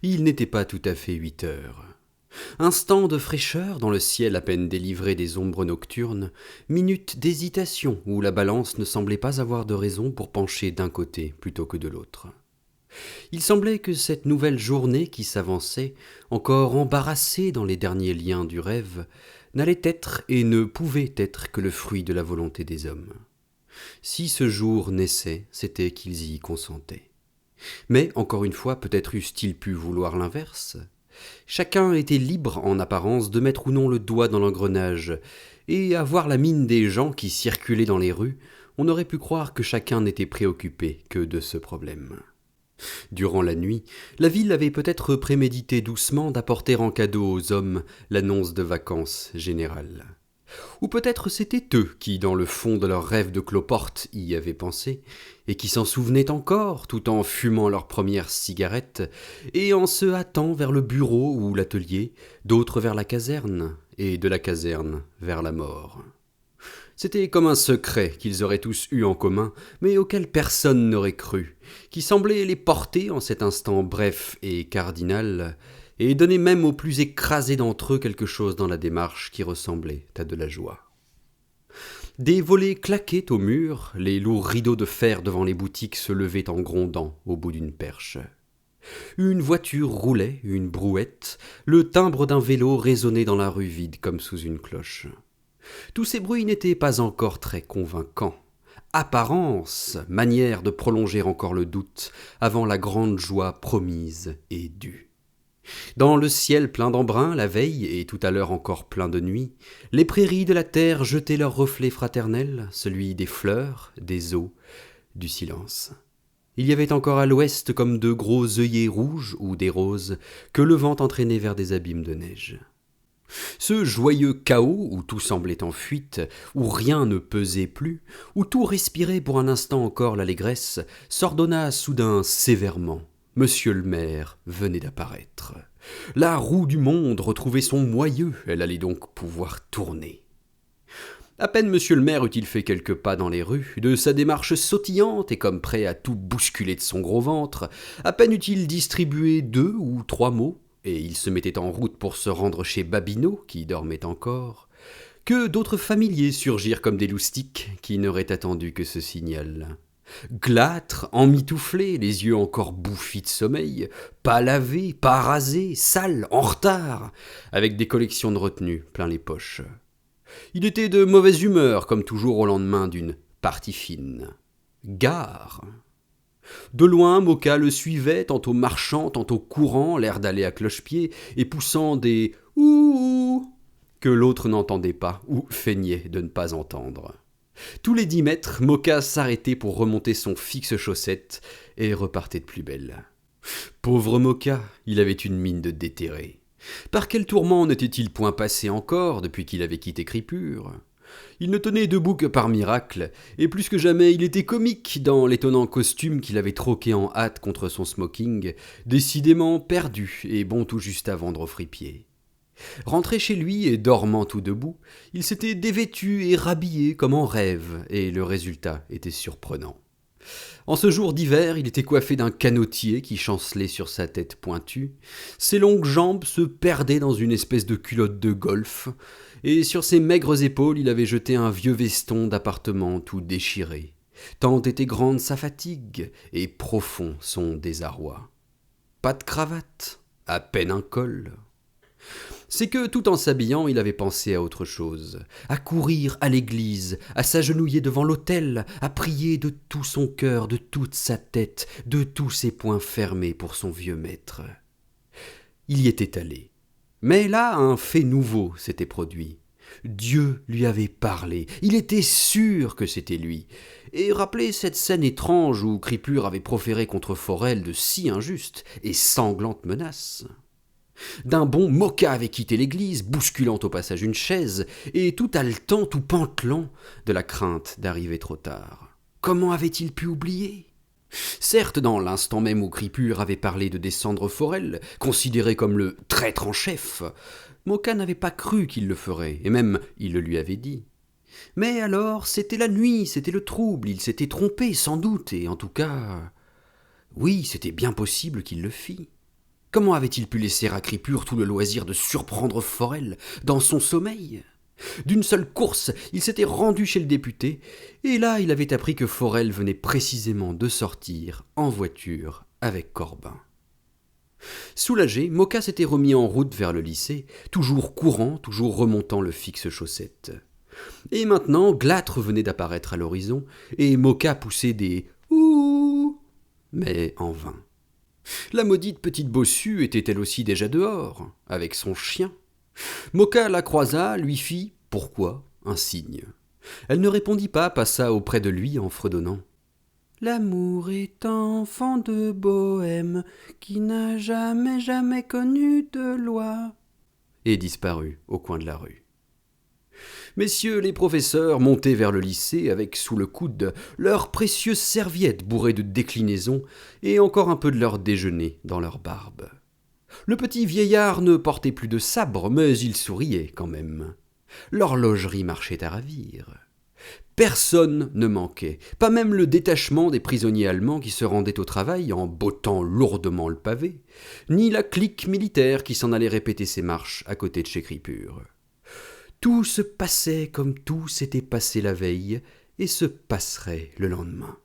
Il n'était pas tout à fait 8 heures. Instant de fraîcheur dans le ciel à peine délivré des ombres nocturnes, minute d'hésitation où la balance ne semblait pas avoir de raison pour pencher d'un côté plutôt que de l'autre. Il semblait que cette nouvelle journée qui s'avançait, encore embarrassée dans les derniers liens du rêve, n'allait être et ne pouvait être que le fruit de la volonté des hommes. Si ce jour naissait, c'était qu'ils y consentaient. Mais, encore une fois, peut-être eussent-ils pu vouloir l'inverse. Chacun était libre en apparence de mettre ou non le doigt dans l'engrenage, et à voir la mine des gens qui circulaient dans les rues, on aurait pu croire que chacun n'était préoccupé que de ce problème. Durant la nuit, la ville avait peut-être prémédité doucement d'apporter en cadeau aux hommes l'annonce de vacances générales. Ou peut-être c'était eux qui, dans le fond de leur rêve de cloporte, y avaient pensé, et qui s'en souvenaient encore, tout en fumant leur première cigarette, et en se hâtant vers le bureau ou l'atelier, d'autres vers la caserne, et de la caserne vers la mort. C'était comme un secret qu'ils auraient tous eu en commun, mais auquel personne n'aurait cru, qui semblait les porter en cet instant bref et cardinal, et donnait même aux plus écrasés d'entre eux quelque chose dans la démarche qui ressemblait à de la joie. Des volets claquaient au mur, les lourds rideaux de fer devant les boutiques se levaient en grondant au bout d'une perche. Une voiture roulait, une brouette, le timbre d'un vélo résonnait dans la rue vide comme sous une cloche. Tous ces bruits n'étaient pas encore très convaincants. Apparence, manière de prolonger encore le doute avant la grande joie promise et due. Dans le ciel plein d'embrun la veille et tout à l'heure encore plein de nuit, les prairies de la terre jetaient leur reflet fraternel, celui des fleurs, des eaux, du silence. Il y avait encore à l'ouest comme de gros œillets rouges ou des roses que le vent entraînait vers des abîmes de neige. Ce joyeux chaos où tout semblait en fuite, où rien ne pesait plus, où tout respirait pour un instant encore l'allégresse, s'ordonna soudain sévèrement. Monsieur le maire venait d'apparaître. La roue du monde retrouvait son moyeu, elle allait donc pouvoir tourner. À peine monsieur le maire eut-il fait quelques pas dans les rues, de sa démarche sautillante et comme prêt à tout bousculer de son gros ventre, à peine eut-il distribué 2 ou 3 mots, et il se mettait en route pour se rendre chez Babineau, qui dormait encore, que d'autres familiers surgirent comme des loustiques qui n'auraient attendu que ce signal. Glâtres, emmitouflés, les yeux encore bouffis de sommeil, pas lavés, pas rasés, sales, en retard, avec des collections de retenue plein les poches. Il était de mauvaise humeur, comme toujours au lendemain d'une partie fine. Gare. De loin, Moka le suivait, tantôt marchant, tantôt courant, l'air d'aller à cloche-pied, et poussant des « ouh » que l'autre n'entendait pas, ou feignait de ne pas entendre. Tous les 10 mètres, Moka s'arrêtait pour remonter son fixe chaussette et repartait de plus belle. Pauvre Moka, il avait une mine de déterré. Par quel tourment n'était-il point passé encore depuis qu'il avait quitté Cripure ? Il ne tenait debout que par miracle, et plus que jamais il était comique dans l'étonnant costume qu'il avait troqué en hâte contre son smoking, décidément perdu et bon tout juste à vendre au fripier. Rentré chez lui et dormant tout debout, il s'était dévêtu et rhabillé comme en rêve, et le résultat était surprenant. En ce jour d'hiver, il était coiffé d'un canotier qui chancelait sur sa tête pointue, ses longues jambes se perdaient dans une espèce de culotte de golf, et sur ses maigres épaules il avait jeté un vieux veston d'appartement tout déchiré. Tant était grande sa fatigue, et profond son désarroi. Pas de cravate, à peine un col. C'est que, tout en s'habillant, il avait pensé à autre chose, à courir à l'église, à s'agenouiller devant l'autel, à prier de tout son cœur, de toute sa tête, de tous ses poings fermés pour son vieux maître. Il y était allé. Mais là, un fait nouveau s'était produit. Dieu lui avait parlé, il était sûr que c'était lui, et rappelait cette scène étrange où Cripure avait proféré contre Forel de si injustes et sanglantes menaces. D'un bond, Moka avait quitté l'église, bousculant au passage une chaise, et tout haletant, tout pantelant, de la crainte d'arriver trop tard. Comment avait-il pu oublier ? Certes, dans l'instant même où Cripure avait parlé de descendre Forel, considéré comme le traître en chef, Moka n'avait pas cru qu'il le ferait, et même il le lui avait dit. Mais alors, c'était la nuit, c'était le trouble, il s'était trompé, sans doute, et en tout cas... Oui, c'était bien possible qu'il le fît. Comment avait-il pu laisser à Cripure tout le loisir de surprendre Forel dans son sommeil ? D'une seule course, il s'était rendu chez le député, et là il avait appris que Forel venait précisément de sortir en voiture avec Corbin. Soulagé, Moka s'était remis en route vers le lycée, toujours courant, toujours remontant le fixe chaussette. Et maintenant, Glâtre venait d'apparaître à l'horizon, et Moka poussait des « ouh », mais en vain. La maudite petite bossue était elle aussi déjà dehors, avec son chien. Moka la croisa, lui fit « pourquoi ?» un signe. Elle ne répondit pas, passa auprès de lui en fredonnant. L'amour est enfant de bohème qui n'a jamais connu de loi, et disparut au coin de la rue. Messieurs les professeurs montaient vers le lycée avec sous le coude leurs précieuses serviettes bourrées de déclinaisons et encore un peu de leur déjeuner dans leur barbe. Le petit vieillard ne portait plus de sabre, mais il souriait quand même. L'horlogerie marchait à ravir. Personne ne manquait, pas même le détachement des prisonniers allemands qui se rendaient au travail en bottant lourdement le pavé, ni la clique militaire qui s'en allait répéter ses marches à côté de chez Cripure. Tout se passait comme tout s'était passé la veille et se passerait le lendemain.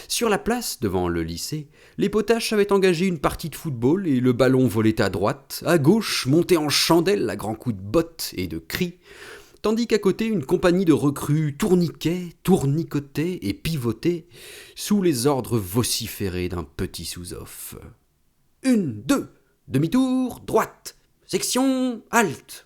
Sur la place, devant le lycée, les potaches avaient engagé une partie de football et le ballon volait à droite, à gauche, montait en chandelle à grands coups de bottes et de cris, tandis qu'à côté, une compagnie de recrues tourniquait, tournicotait et pivotait sous les ordres vociférés d'un petit sous-off. « 1, 2, demi-tour, droite, section, halte !»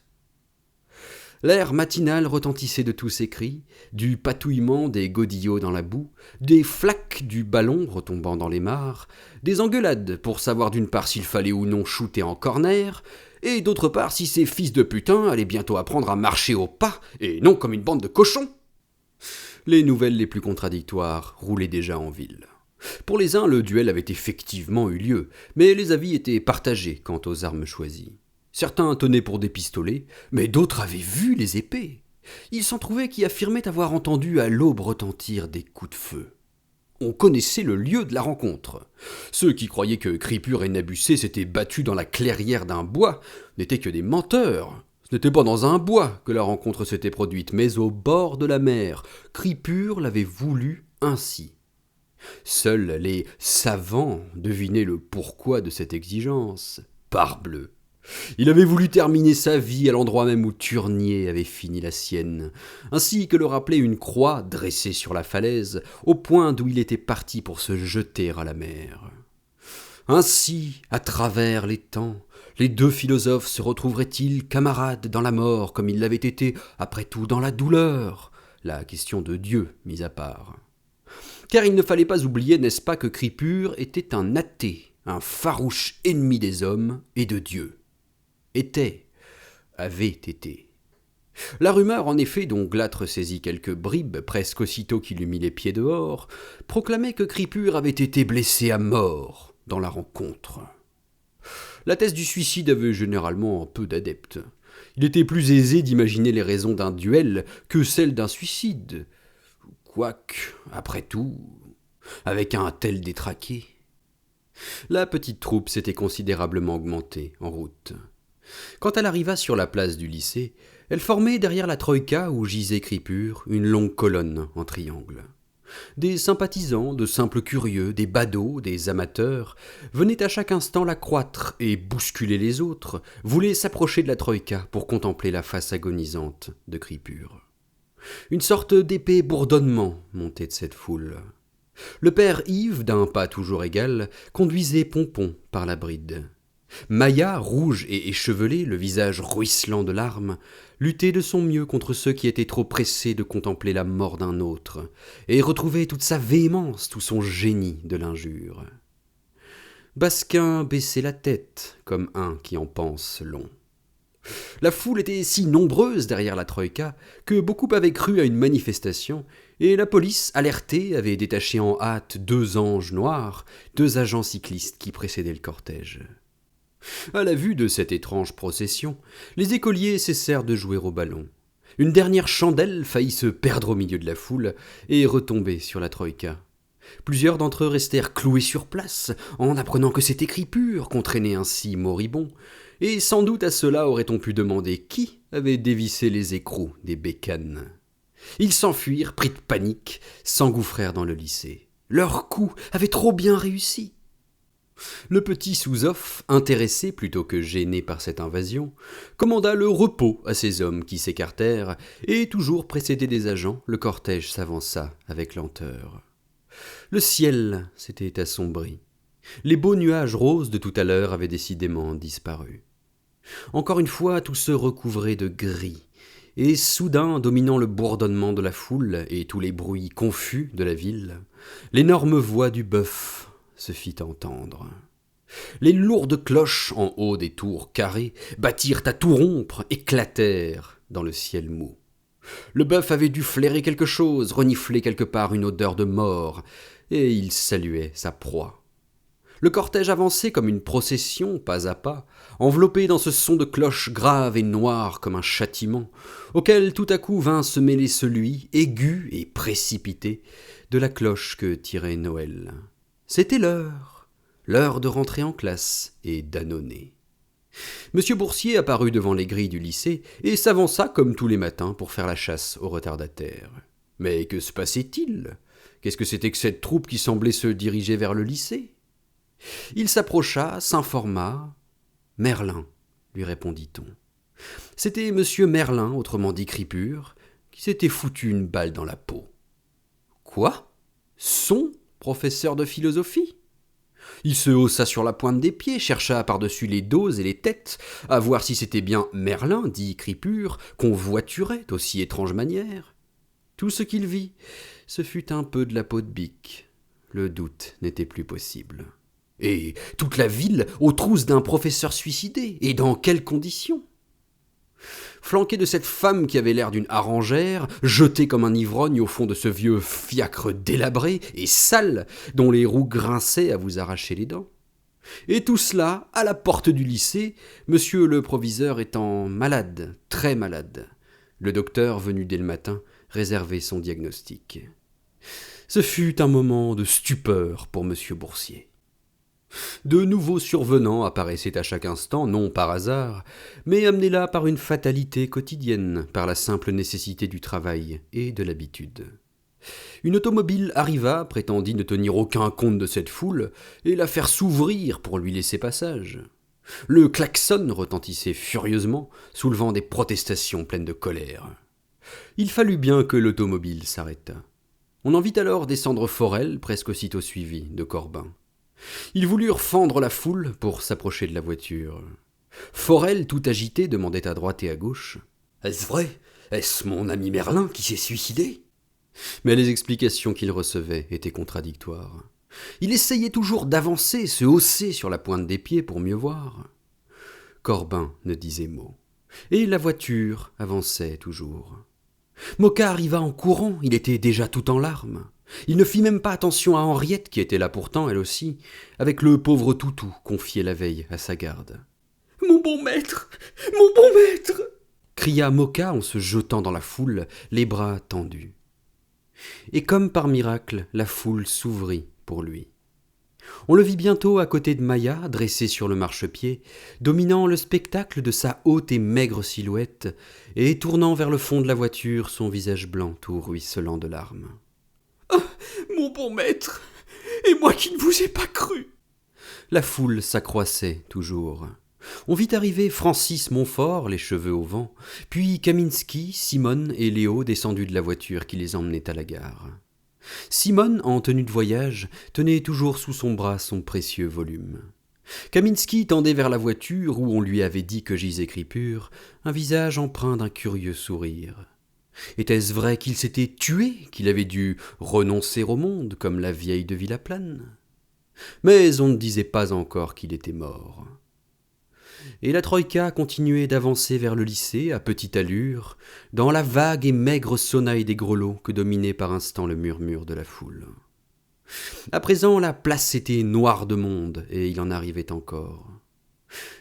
L'air matinal retentissait de tous ces cris, du patouillement des godillots dans la boue, des flaques du ballon retombant dans les mares, des engueulades pour savoir d'une part s'il fallait ou non shooter en corner, et d'autre part si ces fils de putain allaient bientôt apprendre à marcher au pas, et non comme une bande de cochons. Les nouvelles les plus contradictoires roulaient déjà en ville. Pour les uns, le duel avait effectivement eu lieu, mais les avis étaient partagés quant aux armes choisies. Certains tenaient pour des pistolets, mais d'autres avaient vu les épées. Il s'en trouvait qui affirmaient avoir entendu à l'aube retentir des coups de feu. On connaissait le lieu de la rencontre. Ceux qui croyaient que Cripure et Nabucet s'étaient battus dans la clairière d'un bois n'étaient que des menteurs. Ce n'était pas dans un bois que la rencontre s'était produite, mais au bord de la mer. Cripure l'avait voulu ainsi. Seuls les savants devinaient le pourquoi de cette exigence. Parbleu! Il avait voulu terminer sa vie à l'endroit même où Turnier avait fini la sienne, ainsi que le rappelait une croix dressée sur la falaise, au point d'où il était parti pour se jeter à la mer. Ainsi, à travers les temps, les deux philosophes se retrouveraient-ils camarades dans la mort, comme ils l'avaient été, après tout, dans la douleur, la question de Dieu mise à part. Car il ne fallait pas oublier, n'est-ce pas, que Cripure était un athée, un farouche ennemi des hommes et de Dieu. Avait été. La rumeur, en effet, dont Glâtre saisit quelques bribes, presque aussitôt qu'il eut mis les pieds dehors, proclamait que Cripure avait été blessé à mort dans la rencontre. La thèse du suicide avait généralement peu d'adeptes. Il était plus aisé d'imaginer les raisons d'un duel que celles d'un suicide. Quoique, après tout, avec un tel détraqué. La petite troupe s'était considérablement augmentée en route. Quand elle arriva sur la place du lycée, elle formait derrière la troïka où gisait Cripure une longue colonne en triangle. Des sympathisants, de simples curieux, des badauds, des amateurs, venaient à chaque instant la croître et bousculer les autres, voulaient s'approcher de la troïka pour contempler la face agonisante de Cripure. Une sorte d'épais bourdonnement montait de cette foule. Le père Yves, d'un pas toujours égal, conduisait Pompon par la bride. Maya, rouge et échevelée, le visage ruisselant de larmes, luttait de son mieux contre ceux qui étaient trop pressés de contempler la mort d'un autre, et retrouvait toute sa véhémence, tout son génie de l'injure. Basquin baissait la tête, comme un qui en pense long. La foule était si nombreuse derrière la troïka que beaucoup avaient cru à une manifestation, et la police, alertée, avait détaché en hâte 2 anges noirs, 2 agents cyclistes qui précédaient le cortège. À la vue de cette étrange procession, les écoliers cessèrent de jouer au ballon. Une dernière chandelle faillit se perdre au milieu de la foule et retomber sur la troïka. Plusieurs d'entre eux restèrent cloués sur place, en apprenant que c'était Cripure qu'on traînait ainsi moribond, et sans doute à cela aurait-on pu demander qui avait dévissé les écrous des bécanes. Ils s'enfuirent, pris de panique, s'engouffrèrent dans le lycée. Leur coup avait trop bien réussi. Le petit Souzoff, intéressé plutôt que gêné par cette invasion, commanda le repos à ces hommes qui s'écartèrent, et toujours précédé des agents, le cortège s'avança avec lenteur. Le ciel s'était assombri. Les beaux nuages roses de tout à l'heure avaient décidément disparu. Encore une fois, tout se recouvrait de gris, et soudain, dominant le bourdonnement de la foule et tous les bruits confus de la ville, l'énorme voix du bœuf se fit entendre. Les lourdes cloches en haut des tours carrées battirent à tout rompre, éclatèrent dans le ciel mou. Le bœuf avait dû flairer quelque chose, renifler quelque part une odeur de mort, et il saluait sa proie. Le cortège avançait comme une procession, pas à pas, enveloppé dans ce son de cloche grave et noir comme un châtiment, auquel tout à coup vint se mêler celui, aigu et précipité, de la cloche que tirait Noël. C'était l'heure de rentrer en classe et d'annonner. Monsieur Boursier apparut devant les grilles du lycée et s'avança comme tous les matins pour faire la chasse aux retardataires. Mais que se passait-il ? Qu'est-ce que c'était que cette troupe qui semblait se diriger vers le lycée ? Il s'approcha, s'informa. « Merlin », lui répondit-on. C'était monsieur Merlin, autrement dit Cripure, qui s'était foutu une balle dans la peau. Quoi ? Son professeur de philosophie ? Il se haussa sur la pointe des pieds, chercha par-dessus les dos et les têtes, à voir si c'était bien Merlin, dit Cripure, qu'on voiturait d'aussi étrange manière. Tout ce qu'il vit, ce fut un peu de la peau de bique. Le doute n'était plus possible. Et toute la ville aux trousses d'un professeur suicidé, et dans quelles conditions ? Flanqué de cette femme qui avait l'air d'une harengère, jetée comme un ivrogne au fond de ce vieux fiacre délabré et sale, dont les roues grinçaient à vous arracher les dents. Et tout cela, à la porte du lycée, monsieur le proviseur étant malade, très malade. Le docteur, venu dès le matin, réservait son diagnostic. Ce fut un moment de stupeur pour monsieur Boursier. De nouveaux survenants apparaissaient à chaque instant, non par hasard, mais amenés là par une fatalité quotidienne, par la simple nécessité du travail et de l'habitude. Une automobile arriva, prétendit ne tenir aucun compte de cette foule, et la faire s'ouvrir pour lui laisser passage. Le klaxon retentissait furieusement, soulevant des protestations pleines de colère. Il fallut bien que l'automobile s'arrêtât. On en vit alors descendre Forel, presque aussitôt suivi de Corbin. Ils voulurent fendre la foule pour s'approcher de la voiture. Forel, tout agité, demandait à droite et à gauche. « Est-ce vrai ? Est-ce mon ami Merlin qui s'est suicidé ?» Mais les explications qu'il recevait étaient contradictoires. Il essayait toujours d'avancer, se hausser sur la pointe des pieds pour mieux voir. Corbin ne disait mot. Et la voiture avançait toujours. Moka arriva en courant, il était déjà tout en larmes. Il ne fit même pas attention à Henriette, qui était là pourtant, elle aussi, avec le pauvre toutou confié la veille à sa garde. « Mon bon maître ! Mon bon maître !» cria Moka en se jetant dans la foule, les bras tendus. Et comme par miracle, la foule s'ouvrit pour lui. On le vit bientôt à côté de Maya, dressé sur le marchepied, dominant le spectacle de sa haute et maigre silhouette, et tournant vers le fond de la voiture son visage blanc tout ruisselant de larmes. Mon bon maître, et moi qui ne vous ai pas cru. La foule s'accroissait toujours. On vit arriver Francis Montfort, les cheveux au vent, puis Kaminski, Simone et Léo descendus de la voiture qui les emmenait à la gare. Simone, en tenue de voyage, tenait toujours sous son bras son précieux volume. Kaminski tendait vers la voiture où on lui avait dit que gisait Cripure, un visage empreint d'un curieux sourire. Était-ce vrai qu'il s'était tué, qu'il avait dû renoncer au monde, comme la vieille de Villaplane ? Mais on ne disait pas encore qu'il était mort. Et la troïka continuait d'avancer vers le lycée, à petite allure, dans la vague et maigre sonnaille des grelots que dominait par instants le murmure de la foule. À présent, la place était noire de monde, et il en arrivait encore.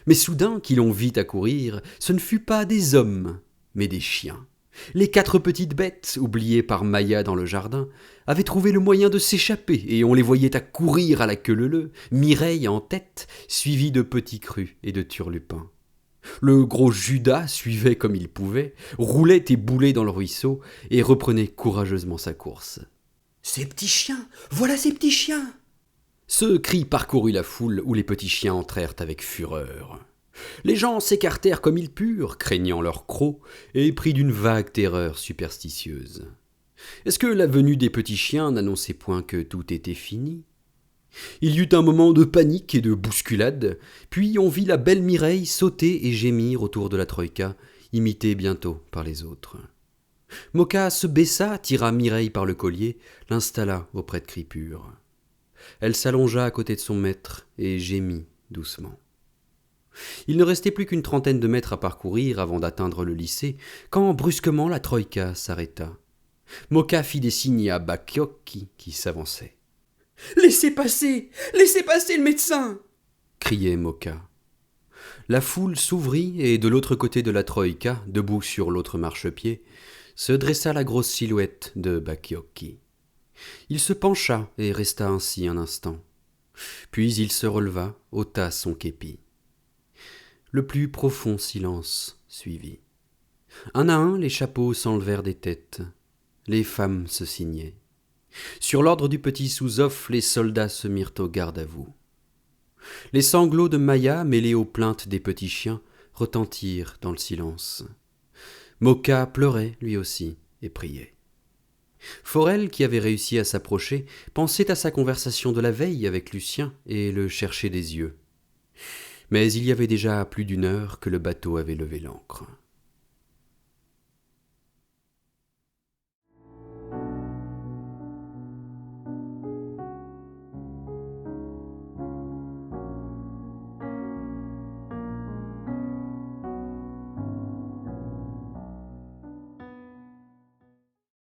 Mais soudain, qui l'on vit accourir, ce ne fut pas des hommes, mais des chiens. Les 4 petites bêtes, oubliées par Maya dans le jardin, avaient trouvé le moyen de s'échapper, et on les voyait courir à la queue leu-leu, Mireille en tête, suivie de Petit Cru et de Turlupin. Le gros Judas suivait comme il pouvait, roulait et boulait dans le ruisseau, et reprenait courageusement sa course. « Ces petits chiens! Voilà ces petits chiens !» Ce cri parcourut la foule où les petits chiens entrèrent avec fureur. Les gens s'écartèrent comme ils purent, craignant leurs crocs, et pris d'une vague terreur superstitieuse. Est-ce que la venue des petits chiens n'annonçait point que tout était fini ? Il y eut un moment de panique et de bousculade, puis on vit la belle Mireille sauter et gémir autour de la troïka, imitée bientôt par les autres. Moka se baissa, tira Mireille par le collier, l'installa auprès de Cripure. Elle s'allongea à côté de son maître et gémit doucement. Il ne restait plus qu'une trentaine de mètres à parcourir avant d'atteindre le lycée, quand brusquement la troïka s'arrêta. Moka fit des signes à Bakioki qui s'avançait. « Laissez passer le médecin !» criait Moka. La foule s'ouvrit et de l'autre côté de la troïka, debout sur l'autre marchepied, se dressa la grosse silhouette de Bakioki. Il se pencha et resta ainsi un instant. Puis il se releva, ôta son képi. Le plus profond silence suivit. Un à un, les chapeaux s'enlevèrent des têtes. Les femmes se signaient. Sur l'ordre du petit Souzoff, les soldats se mirent au garde-à-vous. Les sanglots de Maya, mêlés aux plaintes des petits chiens, retentirent dans le silence. Moka pleurait, lui aussi, et priait. Forel, qui avait réussi à s'approcher, pensait à sa conversation de la veille avec Lucien et le cherchait des yeux. Mais il y avait déjà plus d'1 heure que le bateau avait levé l'ancre.